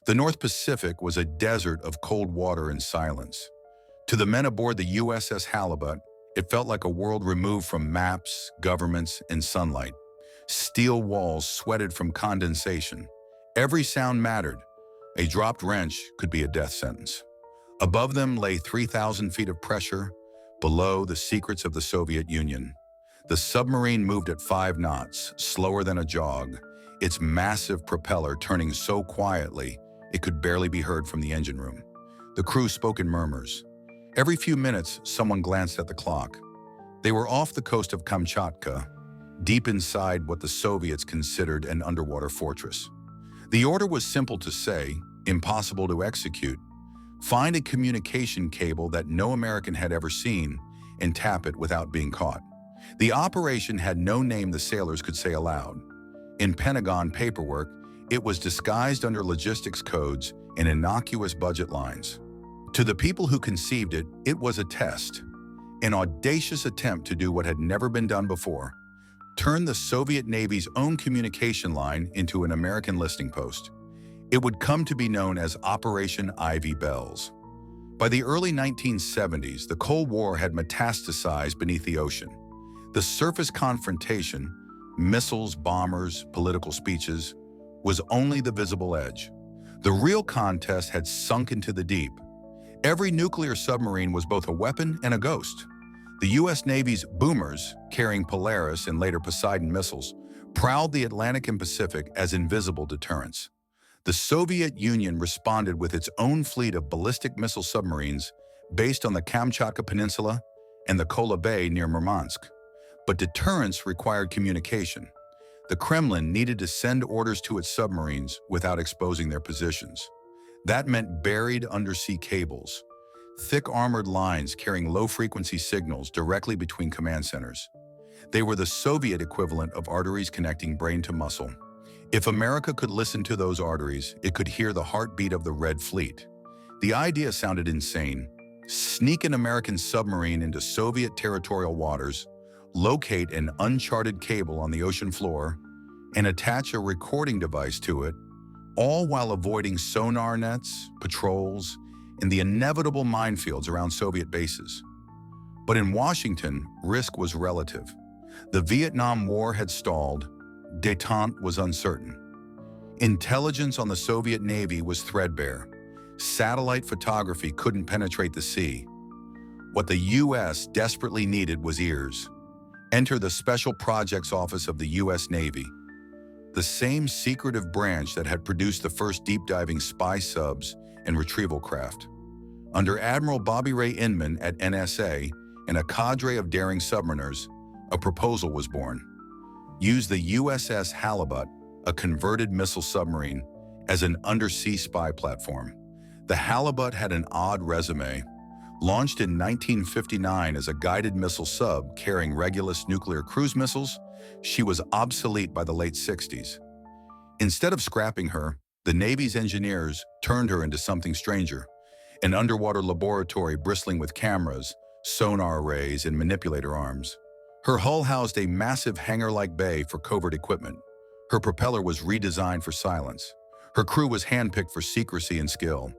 The North Pacific was a desert of cold water and silence. To the men aboard the USS Halibut, it felt like a world removed from maps, governments, and sunlight. Steel walls sweated from condensation. Every sound mattered. A dropped wrench could be a death sentence. Above them lay 3,000 feet of pressure, below the secrets of the Soviet Union. The submarine moved at 5 knots, slower than a jog, its massive propeller turning so quietly it could barely be heard from the engine room. The crew spoke in murmurs. Every few minutes, someone glanced at the clock. They were off the coast of Kamchatka, deep inside what the Soviets considered an underwater fortress. The order was simple to say, impossible to execute. Find a communication cable that no American had ever seen and tap it without being caught. The operation had no name the sailors could say aloud. In Pentagon paperwork, it was disguised under logistics codes and innocuous budget lines. To the people who conceived it, it was a test, an audacious attempt to do what had never been done before: turn the Soviet Navy's own communication line into an American listening post. It would come to be known as Operation Ivy Bells. By the early 1970s, the Cold War had metastasized beneath the ocean. The surface confrontation, missiles, bombers, political speeches, was only the visible edge. The real contest had sunk into the deep. Every nuclear submarine was both a weapon and a ghost. The U.S. Navy's boomers, carrying Polaris and later Poseidon missiles, prowled the Atlantic and Pacific as invisible deterrents. The Soviet Union responded with its own fleet of ballistic missile submarines based on the Kamchatka Peninsula and the Kola Bay near Murmansk. But deterrence required communication. The Kremlin needed to send orders to its submarines without exposing their positions. That meant buried undersea cables, thick armored lines carrying low-frequency signals directly between command centers. They were the Soviet equivalent of arteries connecting brain to muscle. If America could listen to those arteries, it could hear the heartbeat of the Red Fleet. The idea sounded insane. Sneak an American submarine into Soviet territorial waters, locate an uncharted cable on the ocean floor, and attach a recording device to it, all while avoiding sonar nets, patrols, and the inevitable minefields around Soviet bases. But in Washington, risk was relative. The Vietnam War had stalled. Détente was uncertain. Intelligence on the Soviet Navy was threadbare. Satellite photography couldn't penetrate the sea. What the U.S. desperately needed was ears. Enter the Special Projects Office of the U.S. Navy, the same secretive branch that had produced the first deep-diving spy subs and retrieval craft. Under Admiral Bobby Ray Inman at NSA and a cadre of daring submariners, a proposal was born. Use the USS Halibut, a converted missile submarine, as an undersea spy platform. The Halibut had an odd resume. Launched in 1959 as a guided missile sub carrying Regulus nuclear cruise missiles, she was obsolete by the late 60s. Instead of scrapping her, the Navy's engineers turned her into something stranger: an underwater laboratory bristling with cameras, sonar arrays, and manipulator arms. Her hull housed a massive hangar-like bay for covert equipment. Her propeller was redesigned for silence. Her crew was handpicked for secrecy and skill.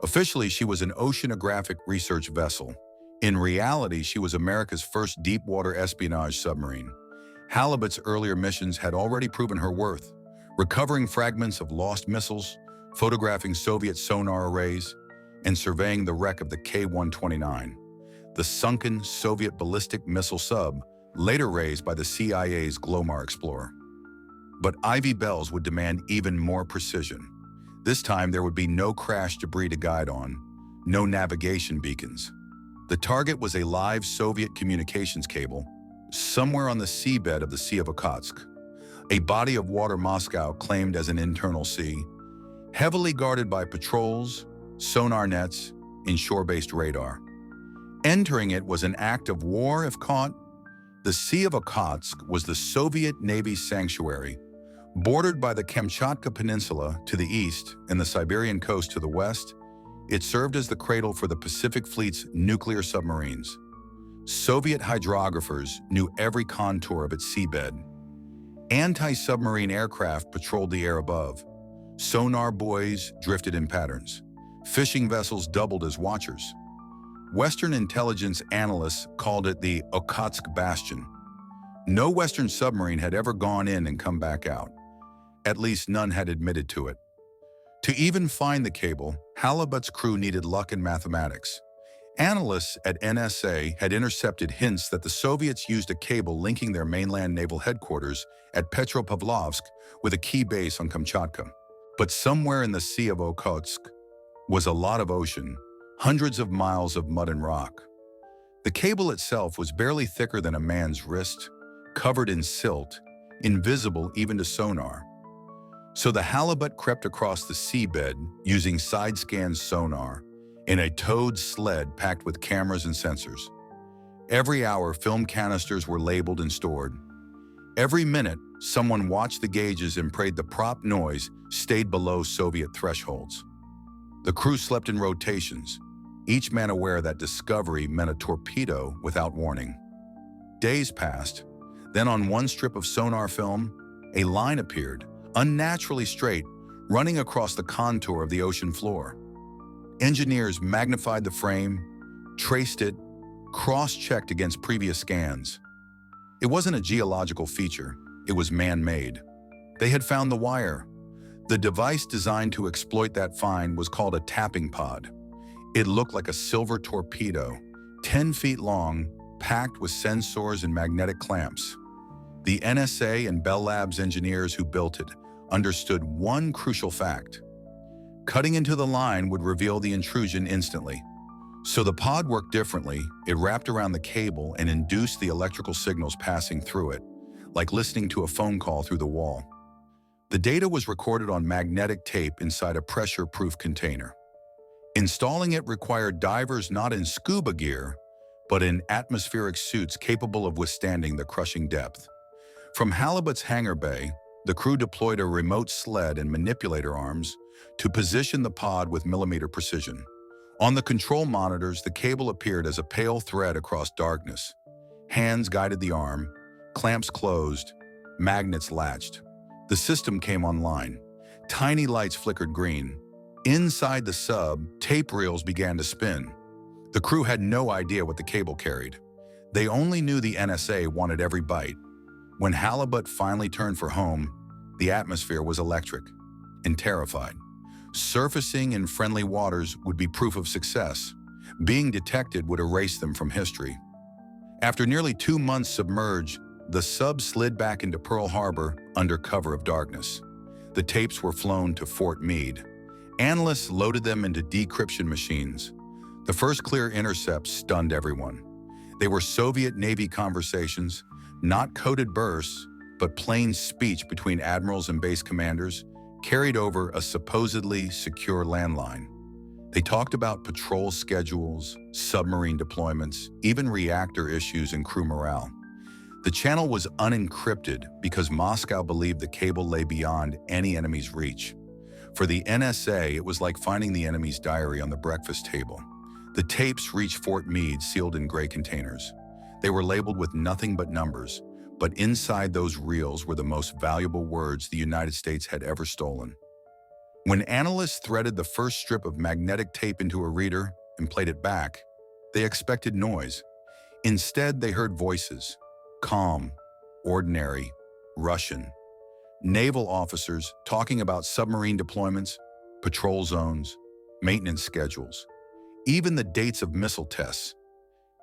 Officially, she was an oceanographic research vessel. In reality, she was America's first deep-water espionage submarine. Halibut's earlier missions had already proven her worth, recovering fragments of lost missiles, photographing Soviet sonar arrays, and surveying the wreck of the K-129, the sunken Soviet ballistic missile sub later raised by the CIA's Glomar Explorer. But Ivy Bells would demand even more precision. This time, there would be no crash debris to guide on, no navigation beacons. The target was a live Soviet communications cable, somewhere on the seabed of the Sea of Okhotsk, a body of water Moscow claimed as an internal sea, heavily guarded by patrols, sonar nets, and shore-based radar. Entering it was an act of war if caught. The Sea of Okhotsk was the Soviet Navy's sanctuary, bordered by the Kamchatka Peninsula to the east and the Siberian coast to the west. It served as the cradle for the Pacific Fleet's nuclear submarines. Soviet hydrographers knew every contour of its seabed. Anti-submarine aircraft patrolled the air above. Sonar buoys drifted in patterns. Fishing vessels doubled as watchers. Western intelligence analysts called it the Okhotsk Bastion. No Western submarine had ever gone in and come back out. At least none had admitted to it. To even find the cable, Halibut's crew needed luck and mathematics. Analysts at NSA had intercepted hints that the Soviets used a cable linking their mainland naval headquarters at Petropavlovsk with a key base on Kamchatka. But somewhere in the Sea of Okhotsk was a lot of ocean, hundreds of miles of mud and rock. The cable itself was barely thicker than a man's wrist, covered in silt, invisible even to sonar. So the halibut crept across the seabed using side-scan sonar in a towed sled packed with cameras and sensors. Every hour, film canisters were labeled and stored. Every minute, someone watched the gauges and prayed the prop noise stayed below Soviet thresholds. The crew slept in rotations, each man aware that discovery meant a torpedo without warning. Days passed. Then on one strip of sonar film, a line appeared, unnaturally straight, running across the contour of the ocean floor. Engineers magnified the frame, traced it, cross-checked against previous scans. It wasn't a geological feature, it was man-made. They had found the wire. The device designed to exploit that find was called a tapping pod. It looked like a silver torpedo, 10 feet long, packed with sensors and magnetic clamps. The NSA and Bell Labs engineers who built it understood one crucial fact. Cutting into the line would reveal the intrusion instantly. So the pod worked differently. It wrapped around the cable and induced the electrical signals passing through it, like listening to a phone call through the wall. The data was recorded on magnetic tape inside a pressure-proof container. Installing it required divers not in scuba gear, but in atmospheric suits capable of withstanding the crushing depth. From Halibut's hangar bay, the crew deployed a remote sled and manipulator arms to position the pod with millimeter precision. On the control monitors, the cable appeared as a pale thread across darkness. Hands guided the arm, clamps closed, magnets latched. The system came online. Tiny lights flickered green. Inside the sub, tape reels began to spin. The crew had no idea what the cable carried. They only knew the NSA wanted every bite. When Halibut finally turned for home, the atmosphere was electric and terrified. Surfacing in friendly waters would be proof of success. Being detected would erase them from history. After nearly 2 months submerged, the sub slid back into Pearl Harbor under cover of darkness. The tapes were flown to Fort Meade. Analysts loaded them into decryption machines. The first clear intercepts stunned everyone. They were Soviet Navy conversations, not coded bursts, but plain speech between admirals and base commanders, carried over a supposedly secure landline. They talked about patrol schedules, submarine deployments, even reactor issues and crew morale. The channel was unencrypted because Moscow believed the cable lay beyond any enemy's reach. For the NSA, it was like finding the enemy's diary on the breakfast table. The tapes reached Fort Meade sealed in gray containers. They were labeled with nothing but numbers, but inside those reels were the most valuable words the United States had ever stolen. When analysts threaded the first strip of magnetic tape into a reader and played it back, they expected noise. Instead, they heard voices. Calm, ordinary, Russian. Naval officers talking about submarine deployments, patrol zones, maintenance schedules, even the dates of missile tests.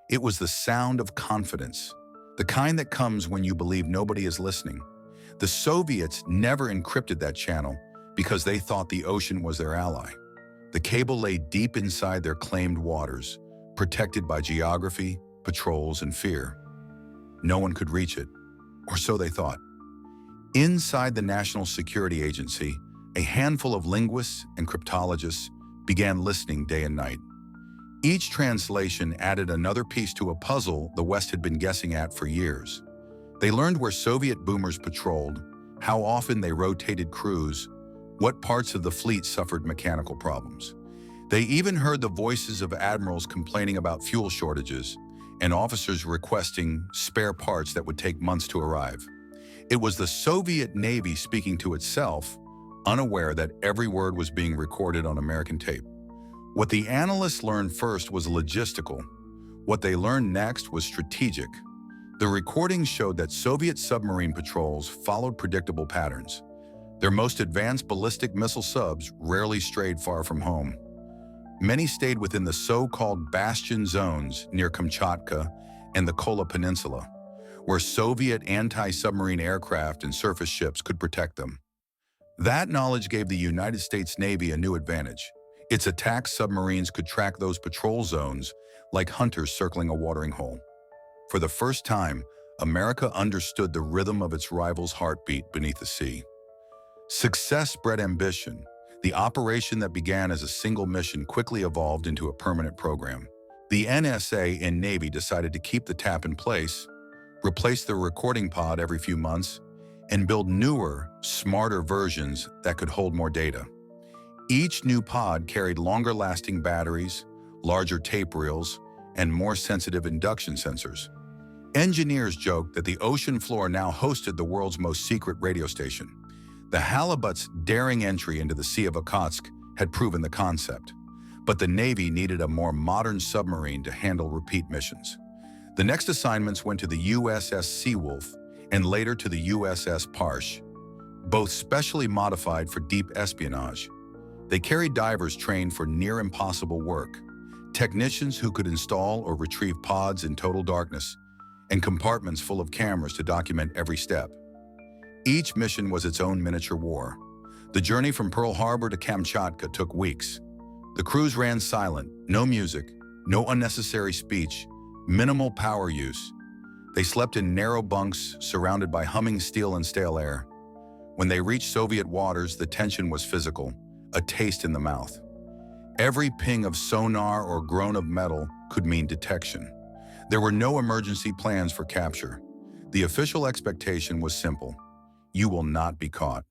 It was the sound of confidence, the kind that comes when you believe nobody is listening. The Soviets never encrypted that channel because they thought the ocean was their ally. The cable lay deep inside their claimed waters, protected by geography, patrols, and fear. No one could reach it, or so they thought. Inside the National Security Agency, a handful of linguists and cryptologists began listening day and night. Each translation added another piece to a puzzle the West had been guessing at for years. They learned where Soviet boomers patrolled, how often they rotated crews, what parts of the fleet suffered mechanical problems. They even heard the voices of admirals complaining about fuel shortages and officers requesting spare parts that would take months to arrive. It was the Soviet Navy speaking to itself, unaware that every word was being recorded on American tape. What the analysts learned first was logistical. What they learned next was strategic. The recordings showed that Soviet submarine patrols followed predictable patterns. Their most advanced ballistic missile subs rarely strayed far from home. Many stayed within the so-called bastion zones near Kamchatka and the Kola Peninsula, where Soviet anti-submarine aircraft and surface ships could protect them. That knowledge gave the United States Navy a new advantage. Its attack submarines could track those patrol zones like hunters circling a watering hole. For the first time, America understood the rhythm of its rival's heartbeat beneath the sea. Success bred ambition. The operation that began as a single mission quickly evolved into a permanent program. The NSA and Navy decided to keep the tap in place, replace the recording pod every few months, and build newer, smarter versions that could hold more data. Each new pod carried longer-lasting batteries, larger tape reels, and more sensitive induction sensors. Engineers joked that the ocean floor now hosted the world's most secret radio station. The halibut's daring entry into the Sea of Okhotsk had proven the concept, but the Navy needed a more modern submarine to handle repeat missions. The next assignments went to the USS Seawolf and later to the USS Parsh, both specially modified for deep espionage. They carried divers trained for near-impossible work, technicians who could install or retrieve pods in total darkness, and compartments full of cameras to document every step. Each mission was its own miniature war. The journey from Pearl Harbor to Kamchatka took weeks. The crews ran silent, no music, no unnecessary speech, minimal power use. They slept in narrow bunks surrounded by humming steel and stale air. When they reached Soviet waters, the tension was physical, a taste in the mouth. Every ping of sonar or groan of metal could mean detection. There were no emergency plans for capture. The official expectation was simple: you will not be caught.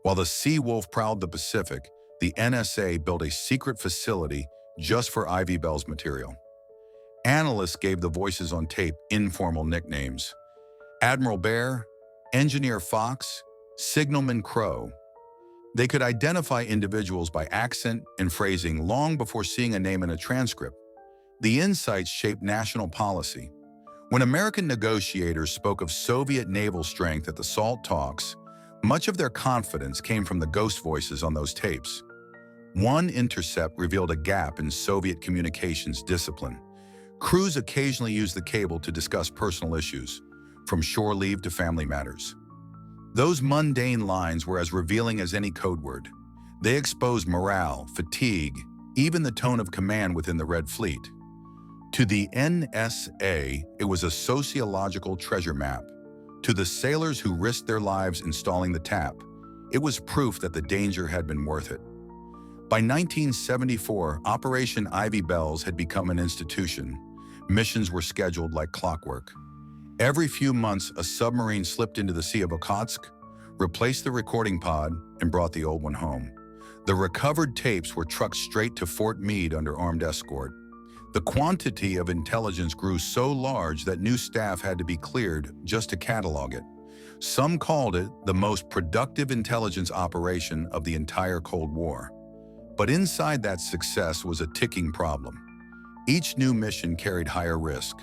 While the Seawolf prowled the Pacific, the NSA built a secret facility just for Ivy Bell's material. Analysts gave the voices on tape informal nicknames: Admiral Bear, Engineer Fox, Signalman Crow. They could identify individuals by accent and phrasing long before seeing a name in a transcript. The insights shaped national policy. When American negotiators spoke of Soviet naval strength at the SALT talks, much of their confidence came from the ghost voices on those tapes. One intercept revealed a gap in Soviet communications discipline. Crews occasionally used the cable to discuss personal issues, from shore leave to family matters. Those mundane lines were as revealing as any code word. They exposed morale, fatigue, even the tone of command within the Red Fleet. To the NSA, it was a sociological treasure map. To the sailors who risked their lives installing the tap, it was proof that the danger had been worth it. By 1974, Operation Ivy Bells had become an institution. Missions were scheduled like clockwork. Every few months, a submarine slipped into the Sea of Okhotsk, replaced the recording pod, and brought the old one home. The recovered tapes were trucked straight to Fort Meade under armed escort. The quantity of intelligence grew so large that new staff had to be cleared just to catalog it. Some called it the most productive intelligence operation of the entire Cold War. But inside that success was a ticking problem. Each new mission carried higher risk.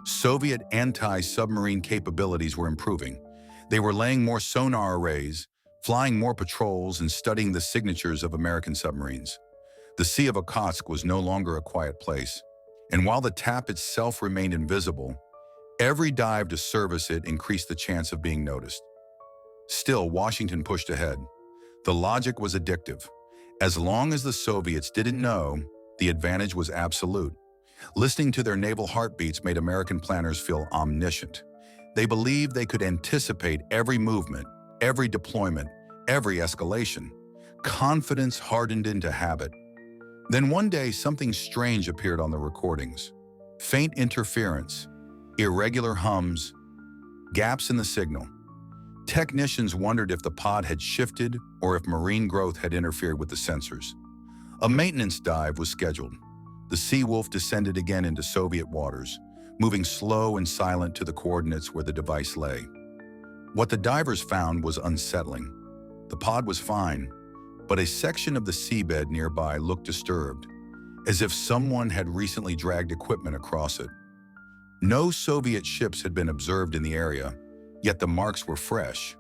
Soviet anti-submarine capabilities were improving. They were laying more sonar arrays, flying more patrols, and studying the signatures of American submarines. The Sea of Okhotsk was no longer a quiet place. And while the tap itself remained invisible, every dive to service it increased the chance of being noticed. Still, Washington pushed ahead. The logic was addictive. As long as the Soviets didn't know, the advantage was absolute. Listening to their naval heartbeats made American planners feel omniscient. They believed they could anticipate every movement, every deployment, every escalation. Confidence hardened into habit. Then one day, something strange appeared on the recordings. Faint interference, irregular hums, gaps in the signal. Technicians wondered if the pod had shifted or if marine growth had interfered with the sensors. A maintenance dive was scheduled. The Seawolf descended again into Soviet waters, moving slow and silent to the coordinates where the device lay. What the divers found was unsettling. The pod was fine, but a section of the seabed nearby looked disturbed, as if someone had recently dragged equipment across it. No Soviet ships had been observed in the area, yet the marks were fresh.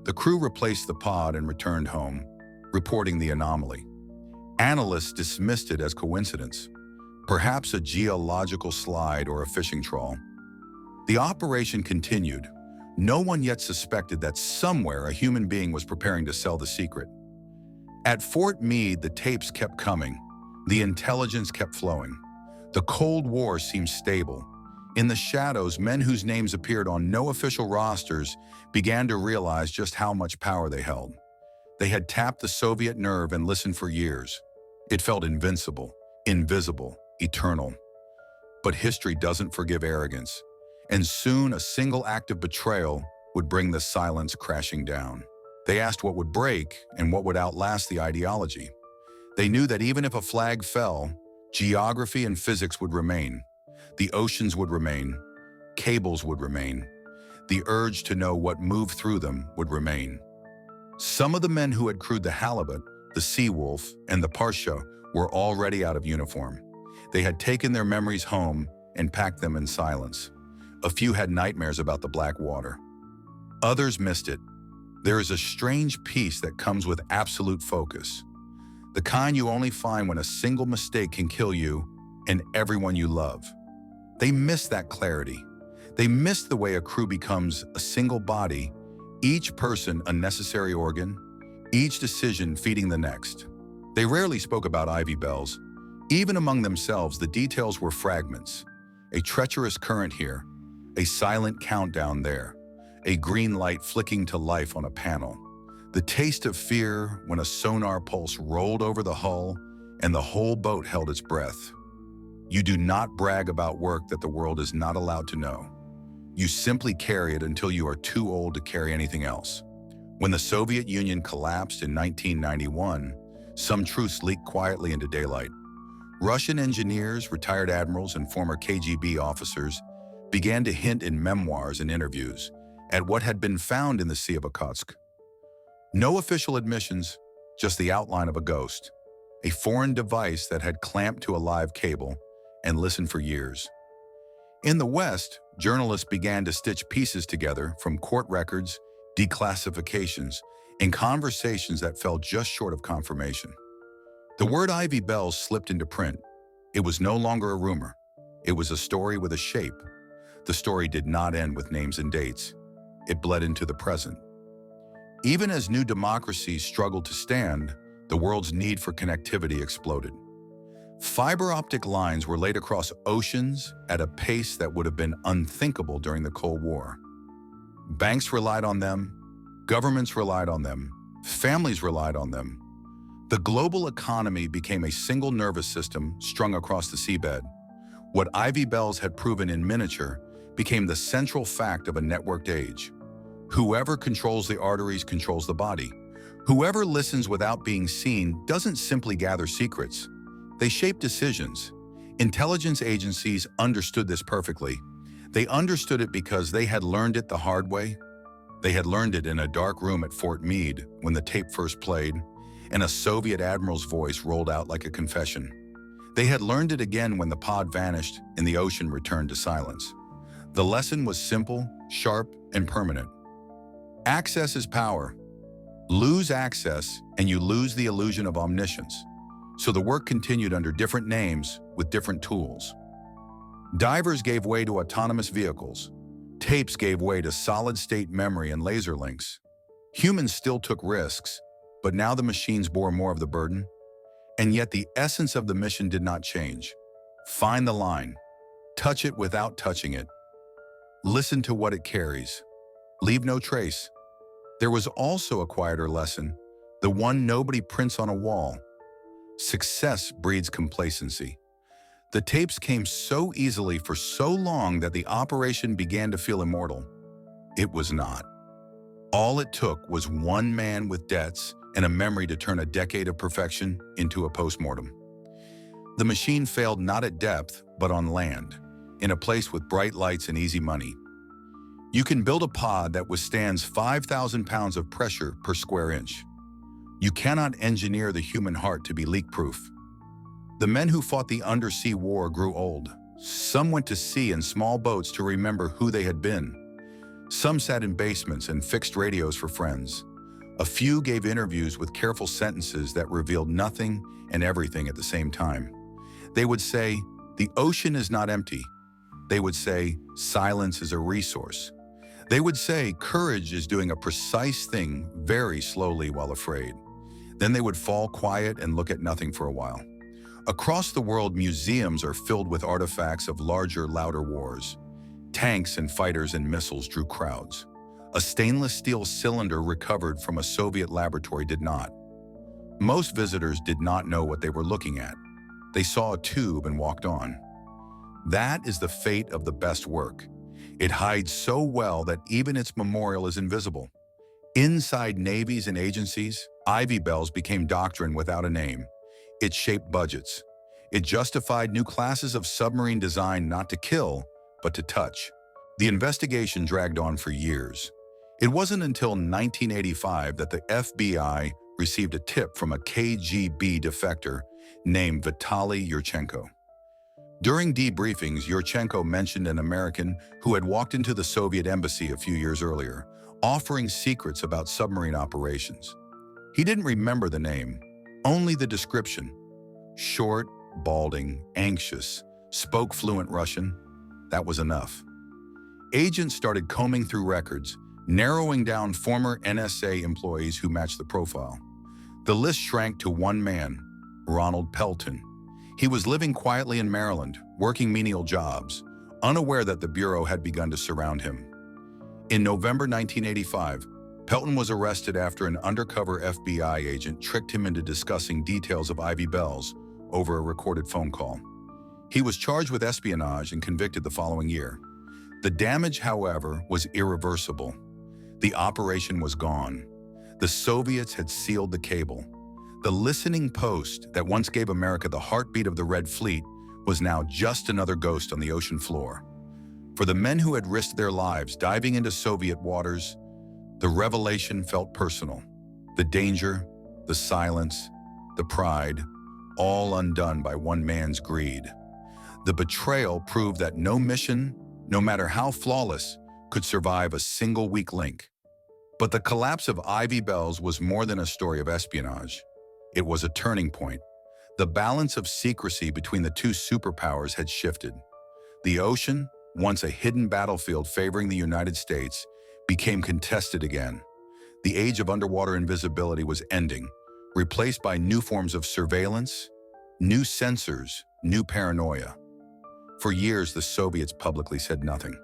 The crew replaced the pod and returned home, reporting the anomaly. Analysts dismissed it as coincidence, perhaps a geological slide or a fishing trawl. The operation continued. No one yet suspected that somewhere a human being was preparing to sell the secret. At Fort Meade, the tapes kept coming. The intelligence kept flowing. The Cold War seemed stable. In the shadows, men whose names appeared on no official rosters began to realize just how much power they held. They had tapped the Soviet nerve and listened for years. It felt invincible, invisible, eternal. But history doesn't forgive arrogance, and soon a single act of betrayal would bring the silence crashing down. They asked what would break and what would outlast the ideology. They knew that even if a flag fell, geography and physics would remain. The oceans would remain. Cables would remain. The urge to know what moved through them would remain. Some of the men who had crewed the halibut, the sea wolf, and the Parsha were already out of uniform. They had taken their memories home and packed them in silence. A few had nightmares about the black water. Others missed it. There is a strange peace that comes with absolute focus. The kind you only find when a single mistake can kill you and everyone you love. They missed that clarity. They missed the way a crew becomes a single body, each person a necessary organ, each decision feeding the next. They rarely spoke about Ivy bells. Even among themselves, the details were fragments. A treacherous current here, a silent countdown there, a green light flicking to life on a panel. The taste of fear when a sonar pulse rolled over the hull and the whole boat held its breath. You do not brag about work that the world is not allowed to know. You simply carry it until you are too old to carry anything else. When the Soviet Union collapsed in 1991, some truths leaked quietly into daylight. Russian engineers, retired admirals, and former KGB officers began to hint in memoirs and interviews at what had been found in the Sea of Okhotsk. No official admissions, just the outline of a ghost, a foreign device that had clamped to a live cable and listened for years. In the West, journalists began to stitch pieces together from court records, declassifications, and conversations that fell just short of confirmation. The word Ivy Bells slipped into print. It was no longer a rumor. It was a story with a shape. The story did not end with names and dates. It bled into the present. Even as new democracies struggled to stand, the world's need for connectivity exploded. Fiber optic lines were laid across oceans at a pace that would have been unthinkable during the Cold War. Banks relied on them, governments relied on them, families relied on them. The global economy became a single nervous system strung across the seabed. What Ivy Bells had proven in miniature became the central fact of a networked age. Whoever controls the arteries controls the body. Whoever listens without being seen doesn't simply gather secrets. They shape decisions. Intelligence agencies understood this perfectly. They understood it because they had learned it the hard way. They had learned it in a dark room at Fort Meade when the tape first played, and a Soviet admiral's voice rolled out like a confession. They had learned it again when the pod vanished and the ocean returned to silence. The lesson was simple, sharp, and permanent. Access is power. Lose access, and you lose the illusion of omniscience. So the work continued under different names with different tools. Divers gave way to autonomous vehicles. Tapes gave way to solid-state memory and laser links. Humans still took risks, but now the machines bore more of the burden. And yet the essence of the mission did not change. Find the line. Touch it without touching it. Listen to what it carries. Leave no trace. There was also a quieter lesson, the one nobody prints on a wall. Success breeds complacency. The tapes came so easily for so long that the operation began to feel immortal. It was not. All it took was one man with debts and a memory to turn a decade of perfection into a postmortem. The machine failed not at depth, but on land, in a place with bright lights and easy money. You can build a pod that withstands 5,000 pounds of pressure per square inch. You cannot engineer the human heart to be leak-proof. The men who fought the undersea war grew old. Some went to sea in small boats to remember who they had been. Some sat in basements and fixed radios for friends. A few gave interviews with careful sentences that revealed nothing and everything at the same time. They would say, "The ocean is not empty." They would say, "Silence is a resource." They would say, "Courage is doing a precise thing very slowly while afraid." Then they would fall quiet and look at nothing for a while. Across the world, museums are filled with artifacts of larger, louder wars. Tanks and fighters and missiles drew crowds. A stainless steel cylinder recovered from a Soviet laboratory did not. Most visitors did not know what they were looking at. They saw a tube and walked on. That is the fate of the best work. It hides so well that even its memorial is invisible. Inside navies and agencies, Ivy Bells became doctrine without a name. It shaped budgets. It justified new classes of submarine design not to kill, but to touch. The investigation dragged on for years. It wasn't until 1985 that the FBI received a tip from a KGB defector named Vitaly Yurchenko. During debriefings, Yurchenko mentioned an American who had walked into the Soviet embassy a few years earlier, offering secrets about submarine operations. He didn't remember the name, only the description. Short, balding, anxious, spoke fluent Russian. That was enough. Agents started combing through records, narrowing down former NSA employees who matched the profile. The list shrank to one man, Ronald Pelton. He was living quietly in Maryland, working menial jobs, unaware that the Bureau had begun to surround him. In November 1985, Pelton was arrested after an undercover FBI agent tricked him into discussing details of Ivy Bells over a recorded phone call. He was charged with espionage and convicted the following year. The damage, however, was irreversible. The operation was gone. The Soviets had sealed the cable. The listening post that once gave America the heartbeat of the Red Fleet was now just another ghost on the ocean floor. For the men who had risked their lives diving into Soviet waters, the revelation felt personal. The danger, the silence, the pride, all undone by one man's greed. The betrayal proved that no mission, no matter how flawless, could survive a single weak link. But the collapse of Ivy Bells was more than a story of espionage. It was a turning point. The balance of secrecy between the two superpowers had shifted. The ocean, once a hidden battlefield favoring the United States, became contested again. The age of underwater invisibility was ending, replaced by new forms of surveillance, new sensors, new paranoia. For years, the Soviets publicly said nothing.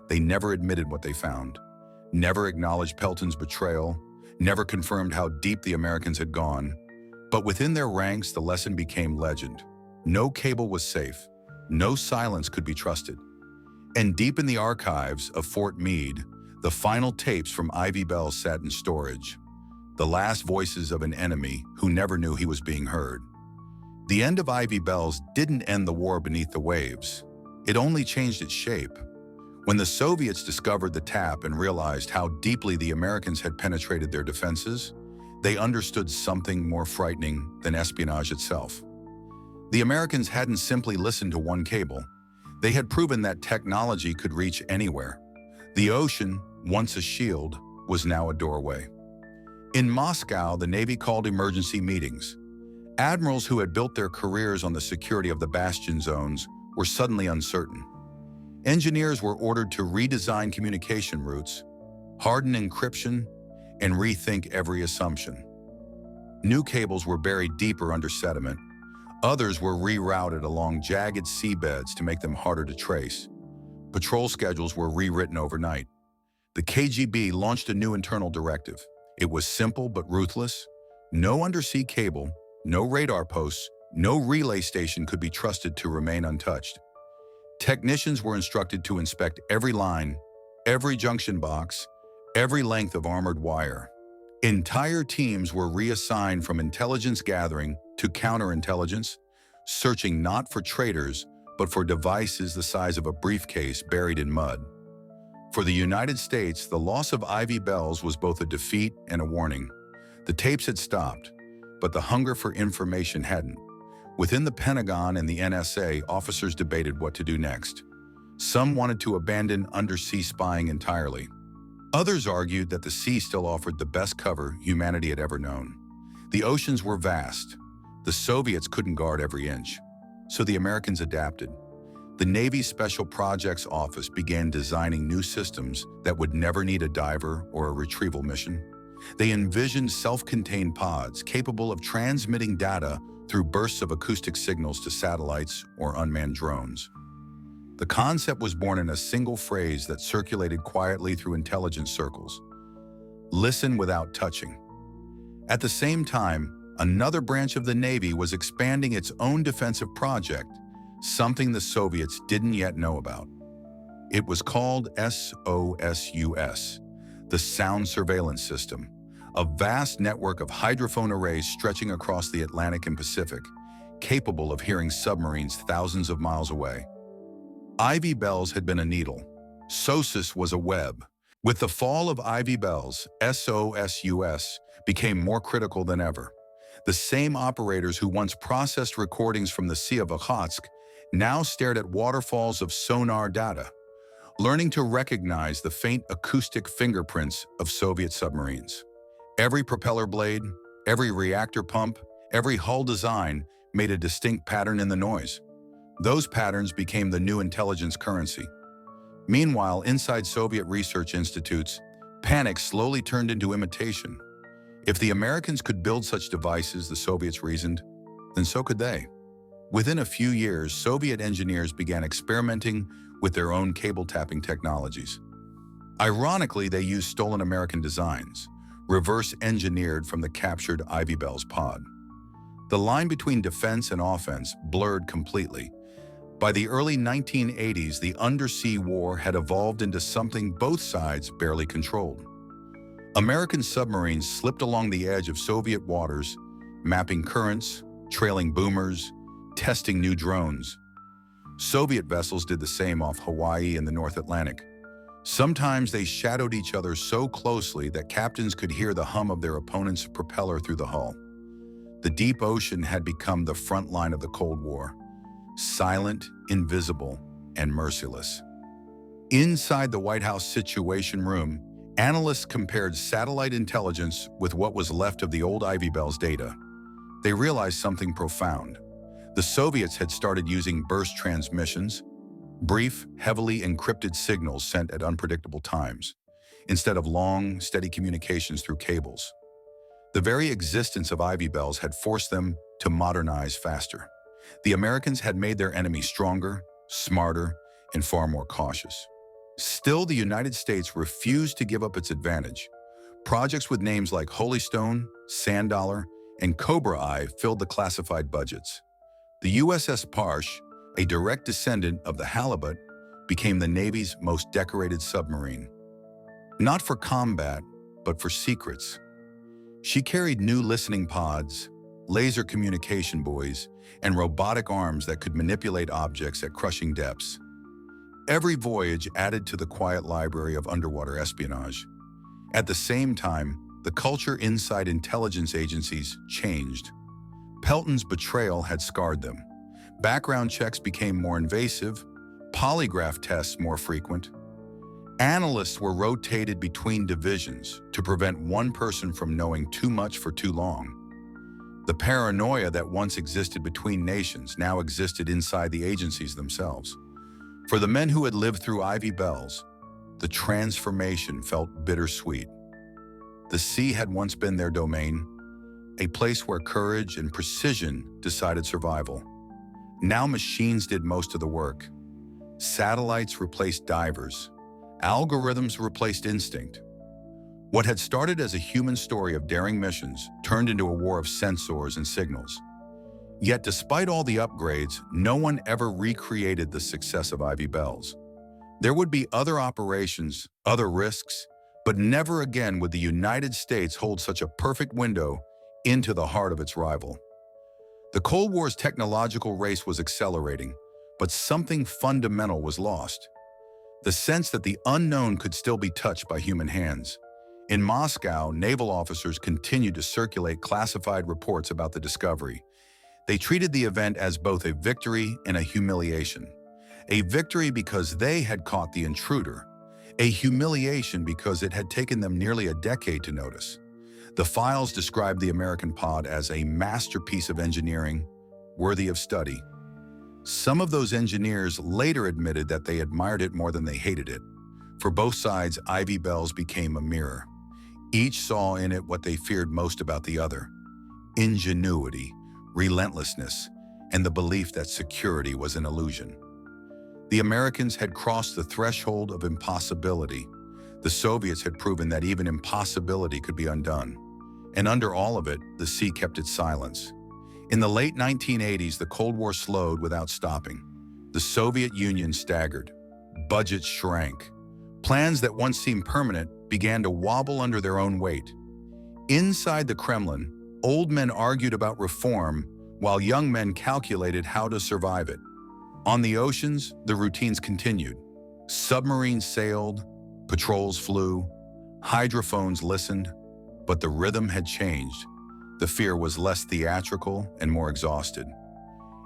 They never admitted what they found, never acknowledged Pelton's betrayal, never confirmed how deep the Americans had gone. But within their ranks, the lesson became legend. No cable was safe. No silence could be trusted. And deep in the archives of Fort Meade, the final tapes from Ivy Bells sat in storage. The last voices of an enemy who never knew he was being heard. The end of Ivy Bells didn't end the war beneath the waves. It only changed its shape. When the Soviets discovered the tap and realized how deeply the Americans had penetrated their defenses, they understood something more frightening than espionage itself. The Americans hadn't simply listened to one cable. They had proven that technology could reach anywhere. The ocean, once a shield, was now a doorway. In Moscow, the Navy called emergency meetings. Admirals who had built their careers on the security of the bastion zones were suddenly uncertain. Engineers were ordered to redesign communication routes, harden encryption, and rethink every assumption. New cables were buried deeper under sediment. Others were rerouted along jagged seabeds to make them harder to trace. Patrol schedules were rewritten overnight. The KGB launched a new internal directive. It was simple but ruthless. No undersea cable, no radar posts, no relay station could be trusted to remain untouched. Technicians were instructed to inspect every line, every junction box, every length of armored wire. Entire teams were reassigned from intelligence gathering to counterintelligence, searching not for traitors, but for devices the size of a briefcase buried in mud. For the United States, the loss of Ivy Bells was both a defeat and a warning. The tapes had stopped, but the hunger for information hadn't. Within the Pentagon and the NSA, officers debated what to do next. Some wanted to abandon undersea spying entirely. Others argued that the sea still offered the best cover humanity had ever known. The oceans were vast. The Soviets couldn't guard every inch. So the Americans adapted. The Navy's Special Projects Office began designing new systems that would never need a diver or a retrieval mission. They envisioned self-contained pods capable of transmitting data through bursts of acoustic signals to satellites or unmanned drones. The concept was born in a single phrase that circulated quietly through intelligence circles: listen without touching. At the same time, another branch of the Navy was expanding its own defensive project, something the Soviets didn't yet know about. It was called SOSUS, the Sound Surveillance System, a vast network of hydrophone arrays stretching across the Atlantic and Pacific, capable of hearing submarines thousands of miles away. Ivy Bells had been a needle. SOSUS was a web. With the fall of Ivy Bells, SOSUS became more critical than ever. The same operators who once processed recordings from the Sea of Okhotsk now stared at waterfalls of sonar data, learning to recognize the faint acoustic fingerprints of Soviet submarines. Every propeller blade, every reactor pump, every hull design made a distinct pattern in the noise. Those patterns became the new intelligence currency. Meanwhile, inside Soviet research institutes, panic slowly turned into imitation. If the Americans could build such devices, the Soviets reasoned, then so could they. Within a few years, Soviet engineers began experimenting with their own cable-tapping technologies. Ironically, they used stolen American designs, reverse-engineered from the captured Ivy Bells pod. The line between defense and offense blurred completely. By the early 1980s, the undersea war had evolved into something both sides barely controlled. American submarines slipped along the edge of Soviet waters, mapping currents, trailing boomers, testing new drones. Soviet vessels did the same off Hawaii and the North Atlantic. Sometimes they shadowed each other so closely that captains could hear the hum of their opponent's propeller through the hull. The deep ocean had become the front line of the Cold War, silent, invisible, and merciless. Inside the White House Situation Room, analysts compared satellite intelligence with what was left of the old Ivy Bells data. They realized something profound. The Soviets had started using burst transmissions, brief, heavily encrypted signals sent at unpredictable times, instead of long, steady communications through cables. The very existence of Ivy Bells had forced them to modernize faster. The Americans had made their enemy stronger, smarter, and far more cautious. Still, the United States refused to give up its advantage. Projects with names like Holystone, Sand Dollar, and Cobra Eye filled the classified budgets. The USS Parche, a direct descendant of the Halibut, became the Navy's most decorated submarine. Not for combat, but for secrets. She carried new listening pods, laser communication buoys, and robotic arms that could manipulate objects at crushing depths. Every voyage added to the quiet library of underwater espionage. At the same time, the culture inside intelligence agencies changed. Pelton's betrayal had scarred them. Background checks became more invasive, polygraph tests more frequent. Analysts were rotated between divisions to prevent one person from knowing too much for too long. The paranoia that once existed between nations now existed inside the agencies themselves. For the men who had lived through Ivy Bells, the transformation felt bittersweet. The sea had once been their domain, a place where courage and precision decided survival. Now machines did most of the work. Satellites replaced divers. Algorithms replaced instinct. What had started as a human story of daring missions turned into a war of sensors and signals. Yet despite all the upgrades, no one ever recreated the success of Ivy Bells. There would be other operations, other risks, but never again would the United States hold such a perfect window into the heart of its rival. The Cold War's technological race was accelerating, but something fundamental was lost. The sense that the unknown could still be touched by human hands. In Moscow, naval officers continued to circulate classified reports about the discovery. They treated the event as both a victory and a humiliation. A victory because they had caught the intruder, a humiliation because it had taken them nearly a decade to notice. The files described the American pod as a masterpiece of engineering, worthy of study. Some of those engineers later admitted that they admired it more than they hated it. For both sides, Ivy Bells became a mirror. Each saw in it what they feared most about the other: ingenuity, relentlessness, and the belief that security was an illusion. The Americans had crossed the threshold of impossibility. The Soviets had proven that even impossibility could be undone. And under all of it, the sea kept its silence. In the late 1980s, the Cold War slowed without stopping. The Soviet Union staggered. Budgets shrank. Plans that once seemed permanent began to wobble under their own weight. Inside the Kremlin, old men argued about reform while young men calculated how to survive it. On the oceans, the routines continued. Submarines sailed, patrols flew, hydrophones listened, but the rhythm had changed. The fear was less theatrical and more exhausted.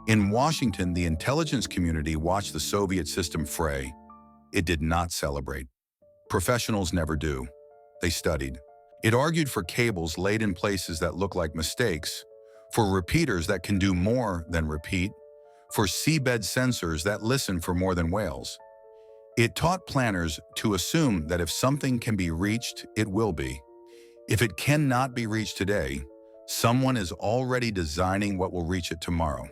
In Washington, the intelligence community watched the Soviet system fray. It did not celebrate. Professionals never do. They studied. It argued for cables laid in places that look like mistakes, for repeaters that can do more than repeat, for seabed sensors that listen for more than whales. It taught planners to assume that if something can be reached, it will be. If it cannot be reached today, someone is already designing what will reach it tomorrow.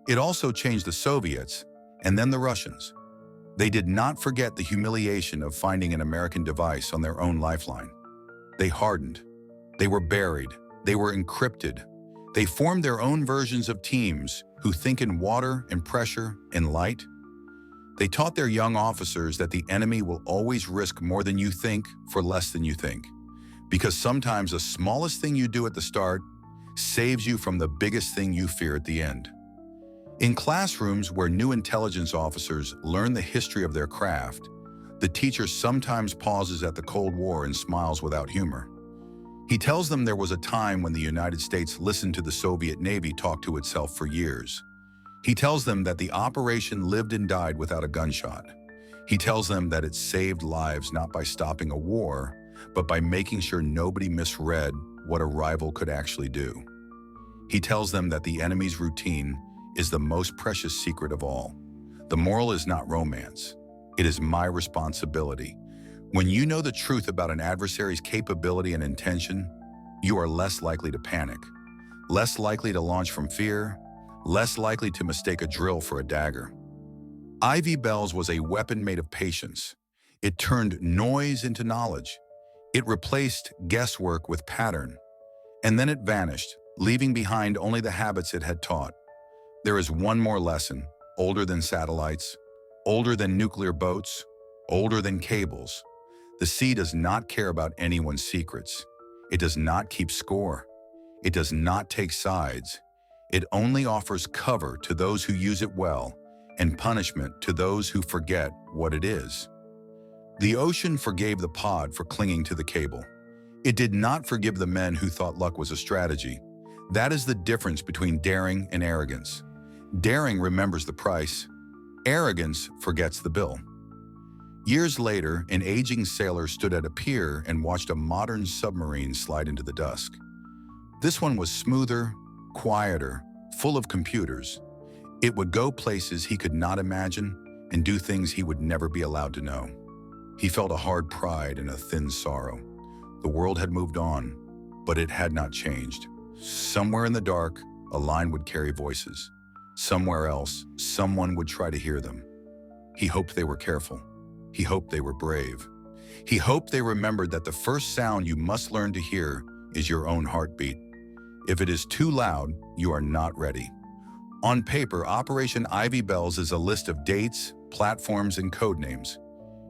It also changed the Soviets, and then the Russians. They did not forget the humiliation of finding an American device on their own lifeline. They hardened. They were buried. They were encrypted. They formed their own versions of teams who think in water and pressure and light. They taught their young officers that the enemy will always risk more than you think for less than you think, because sometimes the smallest thing you do at the start saves you from the biggest thing you fear at the end. In classrooms where new intelligence officers learn the history of their craft, the teacher sometimes pauses at the Cold War and smiles without humor. He tells them there was a time when the United States listened to the Soviet Navy talk to itself for years. He tells them that the operation lived and died without a gunshot. He tells them that it saved lives not by stopping a war, but by making sure nobody misread what a rival could actually do. He tells them that the enemy's routine is the most precious secret of all. The moral is not romance. It is my responsibility. When you know the truth about an adversary's capability and intention, you are less likely to panic, less likely to launch from fear, less likely to mistake a drill for a dagger. Ivy Bells was a weapon made of patience. It turned noise into knowledge. It replaced guesswork with pattern. And then it vanished, leaving behind only the habits it had taught. There is one more lesson, older than satellites, older than nuclear boats, older than cables. The sea does not care about anyone's secrets. It does not keep score. It does not take sides. It only offers cover to those who use it well and punishment to those who forget what it is. The ocean forgave the pod for clinging to the cable. It did not forgive the men who thought luck was a strategy. That is the difference between daring and arrogance. Daring remembers the price. Arrogance forgets the bill. Years later, an aging sailor stood at a pier and watched a modern submarine slide into the dusk. This one was smoother, quieter, full of computers. It would go places he could not imagine and do things he would never be allowed to know. He felt a hard pride and a thin sorrow. The world had moved on, but it had not changed. Somewhere in the dark, a line would carry voices. Somewhere else, someone would try to hear them. He hoped they were careful. He hoped they were brave. He hoped they remembered that the first sound you must learn to hear is your own heartbeat. If it is too loud, you are not ready. On paper, Operation Ivy Bells is a list of dates, platforms, and code names.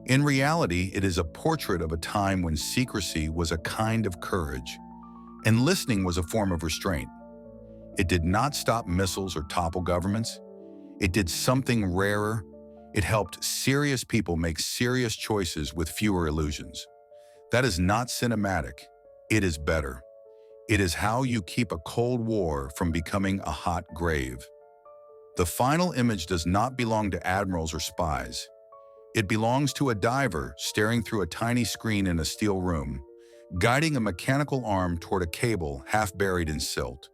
In reality, it is a portrait of a time when secrecy was a kind of courage, and listening was a form of restraint. It did not stop missiles or topple governments. It did something rarer. It helped serious people make serious choices with fewer illusions. That is not cinematic. It is better. It is how you keep a Cold War from becoming a hot grave. The final image does not belong to admirals or spies. It belongs to a diver staring through a tiny screen in a steel room, guiding a mechanical arm toward a cable half buried in silt.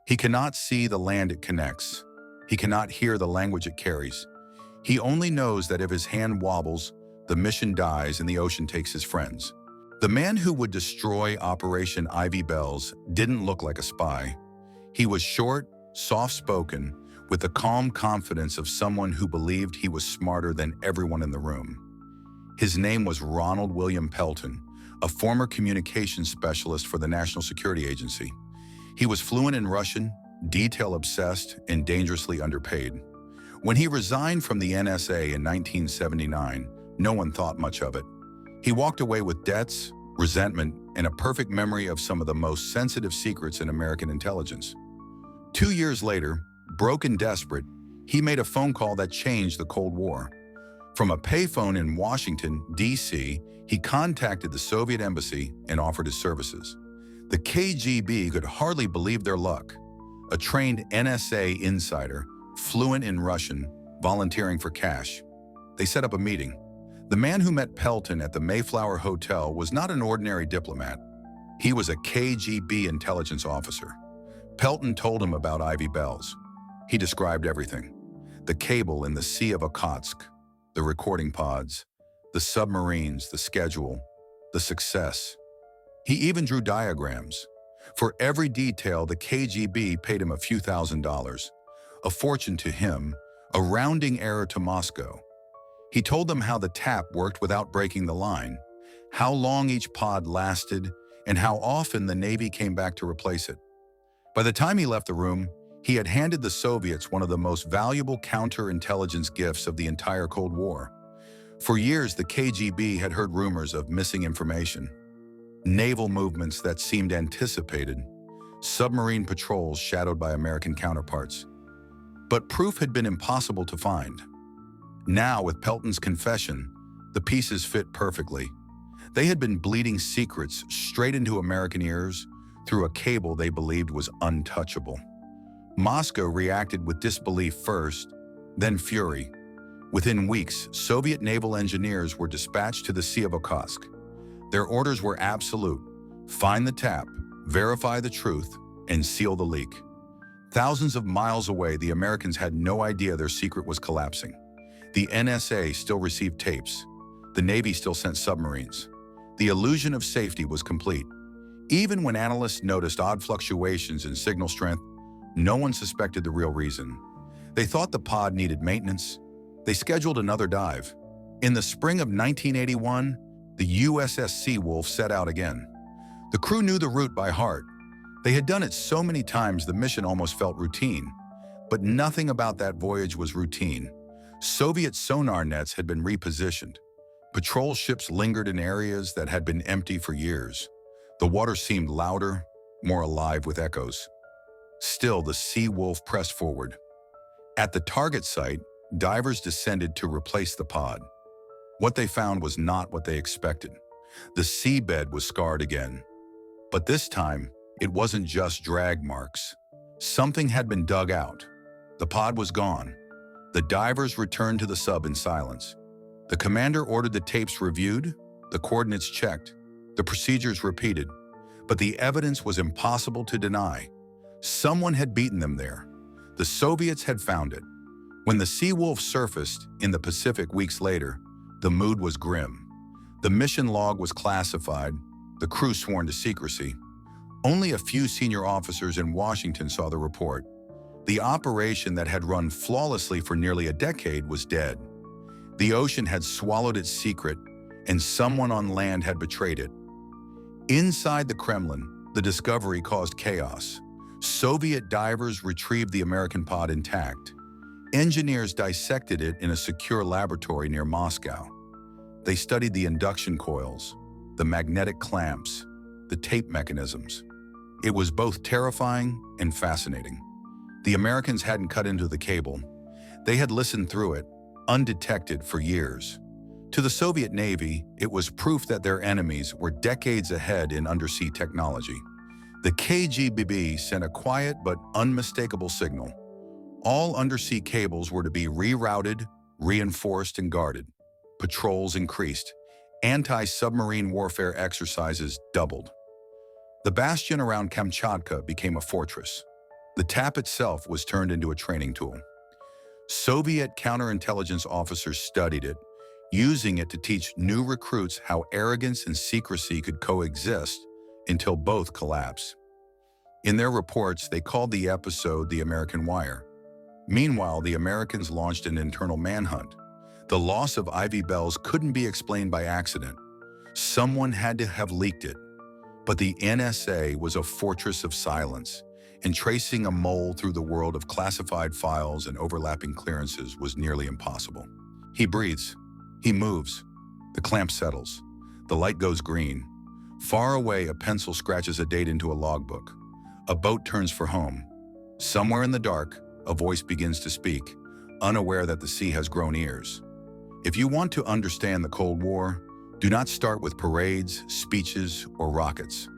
He cannot see the land it connects. He cannot hear the language it carries. He only knows that if his hand wobbles, the mission dies and the ocean takes his friends. The man who would destroy Operation Ivy Bells didn't look like a spy. He was short, soft-spoken, with the calm confidence of someone who believed he was smarter than everyone in the room. His name was Ronald William Pelton, a former communications specialist for the National Security Agency. He was fluent in Russian, detail-obsessed, and dangerously underpaid. When he resigned from the NSA in 1979, no one thought much of it. He walked away with debts, resentment, and a perfect memory of some of the most sensitive secrets in American intelligence. 2 years later, broke and desperate, he made a phone call that changed the Cold War. From a payphone in Washington, D.C., he contacted the Soviet embassy and offered his services. The KGB could hardly believe their luck. A trained NSA insider, fluent in Russian, volunteering for cash. They set up a meeting. The man who met Pelton at the Mayflower Hotel was not an ordinary diplomat. He was a KGB intelligence officer. Pelton told him about Ivy Bells. He described everything. The cable in the Sea of Okhotsk, the recording pods, the submarines, the schedule, the success. He even drew diagrams. For every detail, the KGB paid him a few $1,000s, a fortune to him, a rounding error to Moscow. He told them how the tap worked without breaking the line, how long each pod lasted, and how often the Navy came back to replace it. By the time he left the room, he had handed the Soviets one of the most valuable counterintelligence gifts of the entire Cold War. For years, the KGB had heard rumors of missing information, naval movements that seemed anticipated, submarine patrols shadowed by American counterparts. But proof had been impossible to find. Now, with Pelton's confession, the pieces fit perfectly. They had been bleeding secrets straight into American ears through a cable they believed was untouchable. Moscow reacted with disbelief first, then fury. Within weeks, Soviet naval engineers were dispatched to the Sea of Okhotsk. Their orders were absolute: find the tap, verify the truth, and seal the leak. Thousands of miles away, the Americans had no idea their secret was collapsing. The NSA still received tapes. The Navy still sent submarines. The illusion of safety was complete. Even when analysts noticed odd fluctuations in signal strength, no one suspected the real reason. They thought the pod needed maintenance. They scheduled another dive. In the spring of 1981, the USS Seawolf set out again. The crew knew the route by heart. They had done it so many times the mission almost felt routine. But nothing about that voyage was routine. Soviet sonar nets had been repositioned. Patrol ships lingered in areas that had been empty for years. The water seemed louder, more alive with echoes. Still, the Seawolf pressed forward. At the target site, divers descended to replace the pod. What they found was not what they expected. The seabed was scarred again. But this time, it wasn't just drag marks. Something had been dug out. The pod was gone. The divers returned to the sub in silence. The commander ordered the tapes reviewed, the coordinates checked, the procedures repeated, but the evidence was impossible to deny. Someone had beaten them there. The Soviets had found it. When the Seawolf surfaced in the Pacific weeks later, the mood was grim. The mission log was classified, the crew sworn to secrecy. Only a few senior officers in Washington saw the report. The operation that had run flawlessly for nearly a decade was dead. The ocean had swallowed its secret, and someone on land had betrayed it. Inside the Kremlin, the discovery caused chaos. Soviet divers retrieved the American pod intact. Engineers dissected it in a secure laboratory near Moscow. They studied the induction coils, the magnetic clamps, the tape mechanisms. It was both terrifying and fascinating. The Americans hadn't cut into the cable. They had listened through it, undetected for years. To the Soviet Navy, it was proof that their enemies were decades ahead in undersea technology. The KGB sent a quiet but unmistakable signal. All undersea cables were to be rerouted, reinforced, and guarded. Patrols increased. Anti-submarine warfare exercises doubled. The bastion around Kamchatka became a fortress. The tap itself was turned into a training tool. Soviet counterintelligence officers studied it, using it to teach new recruits how arrogance and secrecy could coexist until both collapsed. In their reports, they called the episode the American Wire. Meanwhile, the Americans launched an internal manhunt. The loss of Ivy Bells couldn't be explained by accident. Someone had to have leaked it. But the NSA was a fortress of silence, and tracing a mole through the world of classified files and overlapping clearances was nearly impossible. He breathes. He moves. The clamp settles. The light goes green. Far away, a pencil scratches a date into a logbook. A boat turns for home. Somewhere in the dark, a voice begins to speak, unaware that the sea has grown ears. If you want to understand the Cold War, do not start with parades, speeches, or rockets.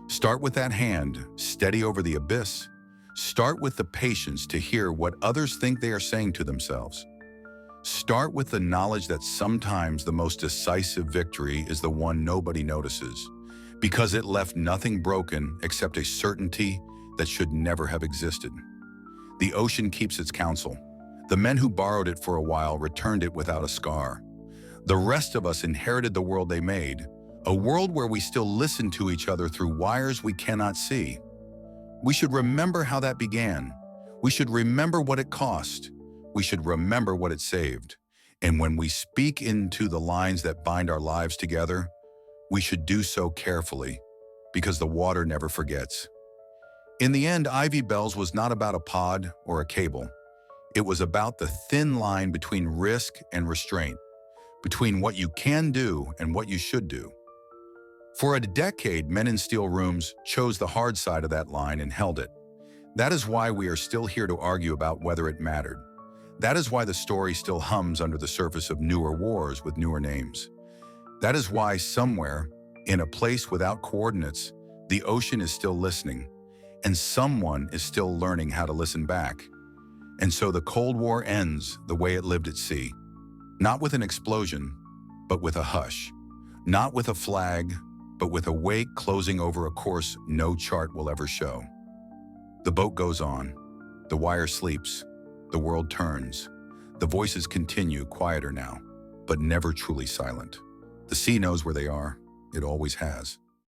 Start with that hand, steady over the abyss. Start with the patience to hear what others think they are saying to themselves. Start with the knowledge that sometimes the most decisive victory is the one nobody notices, because it left nothing broken except a certainty that should never have existed. The ocean keeps its counsel. The men who borrowed it for a while returned it without a scar. The rest of us inherited the world they made, a world where we still listen to each other through wires we cannot see. We should remember how that began. We should remember what it cost. We should remember what it saved. And when we speak into the lines that bind our lives together, we should do so carefully, because the water never forgets. In the end, Ivy Bells was not about a pod or a cable. It was about the thin line between risk and restraint, between what you can do and what you should do. For a decade, men in steel rooms chose the hard side of that line and held it. That is why we are still here to argue about whether it mattered. That is why the story still hums under the surface of newer wars with newer names. That is why somewhere, in a place without coordinates, the ocean is still listening, and someone is still learning how to listen back. And so the Cold War ends the way it lived at sea. Not with an explosion, but with a hush. Not with a flag, but with a wake closing over a course no chart will ever show. The boat goes on. The wire sleeps. The world turns. The voices continue, quieter now, but never truly silent. The sea knows where they are. It always has.